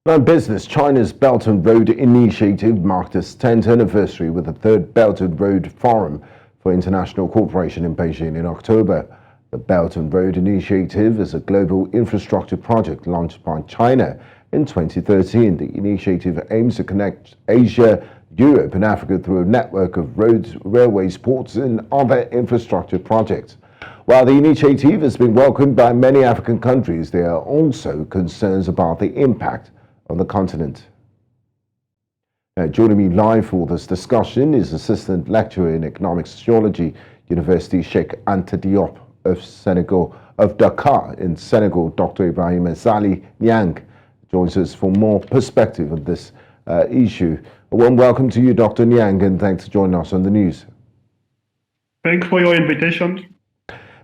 Now, in business, China's Belt and Road Initiative marked its 10th anniversary with the third Belt and Road Forum for International Cooperation in Beijing in October. The Belt and Road Initiative is a global infrastructure project launched by China in 2013. The initiative aims to connect Asia, Europe, and Africa through a network of roads, railways, ports, and other infrastructure projects. While the initiative has been welcomed by many African countries, there are also concerns about the impact on the continent. Joining me live for this discussion is Assistant Lecturer in Economic Sociology, University Cheikh Diop of Dakar in Senegal, Dr. Ibrahima Xalil Niang joins us for more perspective on this issue. A warm welcome to you, Dr. Niang, and thanks for joining us on the news. Thanks for your invitation.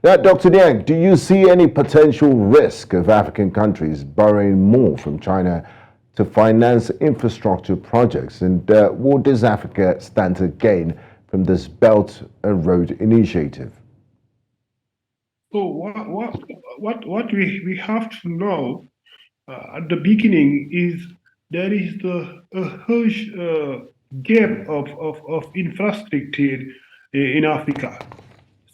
Now, Dr. Niang, do you see any potential risk of African countries borrowing more from China to finance infrastructure projects, and what does Africa stand to gain from this Belt and Road Initiative? So what we have to know at the beginning is there is a huge gap of infrastructure in Africa.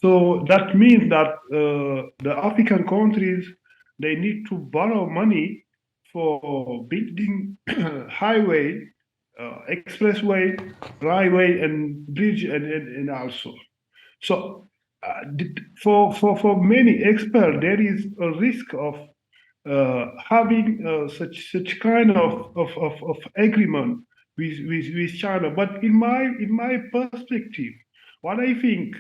So that means that the African countries, they need to borrow money for building highway, expressway, railway, and bridge, and also. So for many experts, there is a risk of having such kind of agreement with China. But in my perspective, what I think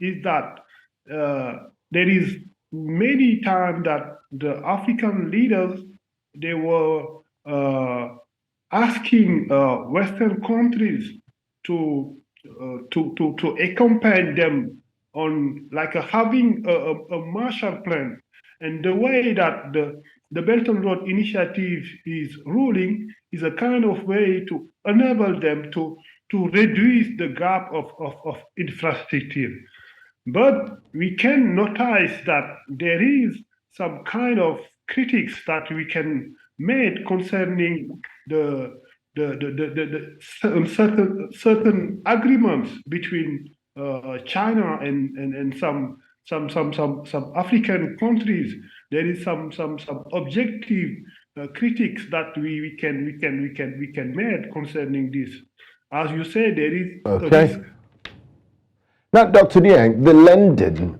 is that there is many times that the African leaders, they were asking Western countries to accompany them on like having a Marshall Plan. And the way that the Belt and Road Initiative is ruling is a kind of way to enable them to reduce the gap of infrastructure. But we can notice that there is some kind of critics that we can make concerning the certain agreements between China and some African countries. There is some objective critics that we can make concerning this. As you say, there is a risk. Now, Dr. Niang, the lending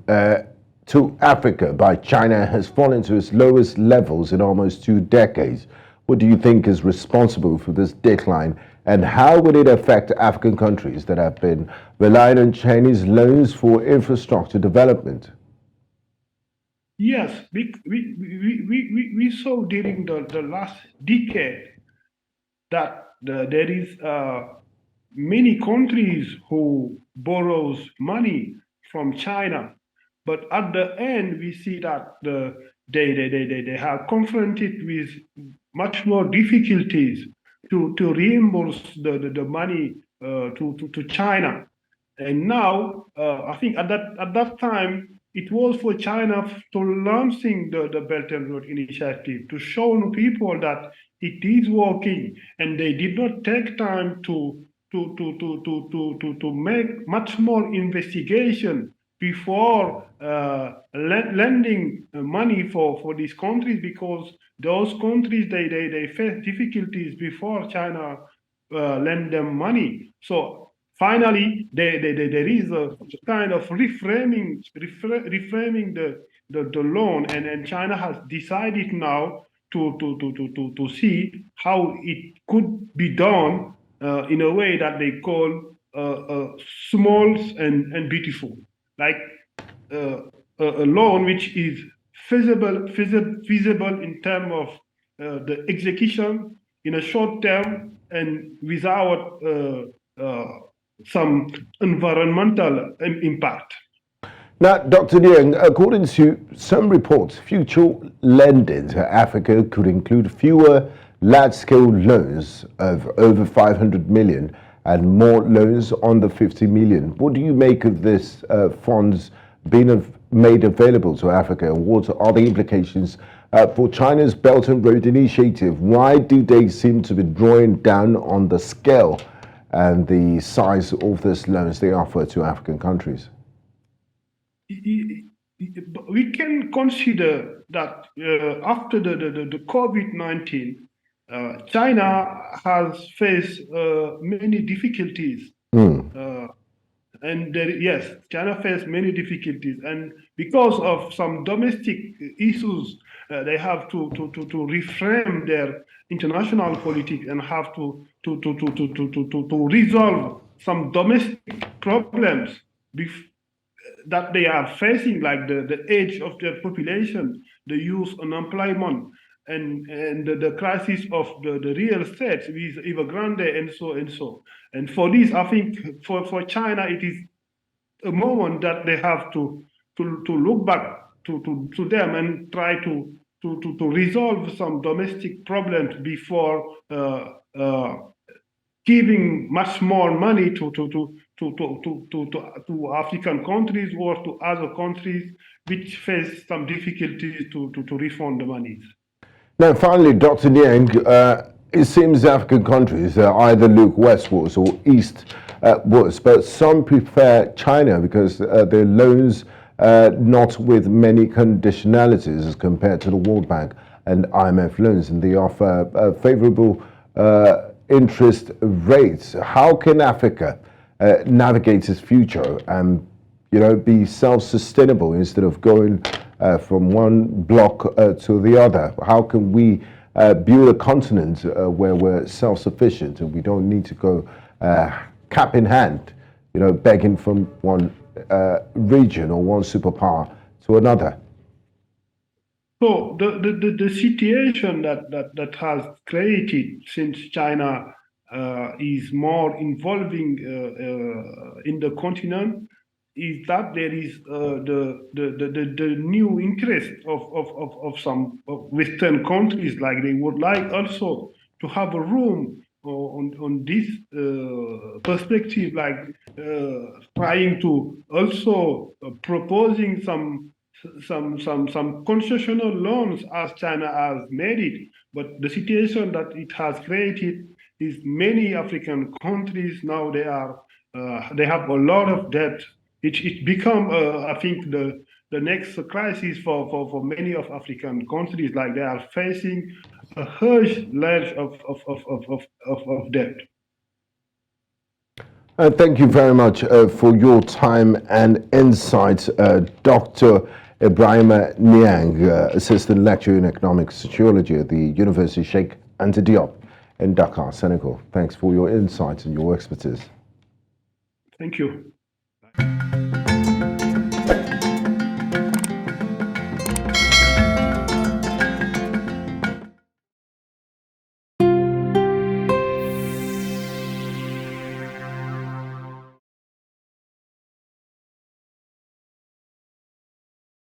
to Africa by China has fallen to its lowest levels in almost 2 decades. What do you think is responsible for this decline, and how would it affect African countries that have been relying on Chinese loans for infrastructure development? Yes, we saw during the last decade that there is many countries who borrows money from China, but at the end we see that they have confronted with much more difficulties to reimburse the money to China. And now I think at that time it was for China to launching the Belt and Road Initiative to show people that it is working, and they did not take time to make much more investigation before lending money for these countries, because those countries they face difficulties before China lend them money. So finally, there is a kind of reframing the loan, and China has decided now to see how it could be done in a way that they call small and beautiful, like a loan which is feasible in terms of the execution in a short term and without some environmental impact. Now, Dr. Niang, according to some reports, future lending to Africa could include fewer large-scale loans of over 500 million and more loans under 50 million. What do you make of this funds being made available to Africa? What are the implications for China's Belt and Road Initiative. Why do they seem to be drawing down on the scale and the size of these loans they offer to African countries? We can consider that after the COVID-19, China has faced many difficulties. And yes, China faced many difficulties, and because of some domestic issues, they have to reframe their international politics and have to resolve some domestic problems that they are facing, like the age of their population, the youth unemployment, and the crisis of the real estate with Evergrande and so and so. And for this, I think for China, it is a moment that they have to look back to them and try to resolve some domestic problems before giving much more money to African countries or to other countries which face some difficulties to refund the monies. Now, finally, Dr. Niang, it seems African countries either look westwards or eastwards, but some prefer China because their loans not with many conditionalities as compared to the World Bank and IMF loans, and they offer favorable interest rates. How can Africa navigate its future and, be self-sustainable instead of going from one block to the other? How can we build a continent where we're self-sufficient and we don't need to go cap in hand, begging from one region or one superpower to another? So the situation that has created since China is more involving in the continent is that there is the new interest of some Western countries, like they would like also to have a room on this perspective, like trying to also proposing some concessional loans as China has made it. But the situation that it has created is many African countries now they have a lot of debt. It become I think the next crisis for many of African countries, like they are facing a huge ledge of debt. Thank you very much for your time and insights, Dr. Ibrahima Niang, Assistant Lecturer in Economic Sociology at the University Cheikh and Diop in Dakar, Senegal. Thanks for your insights and your expertise. Thank you.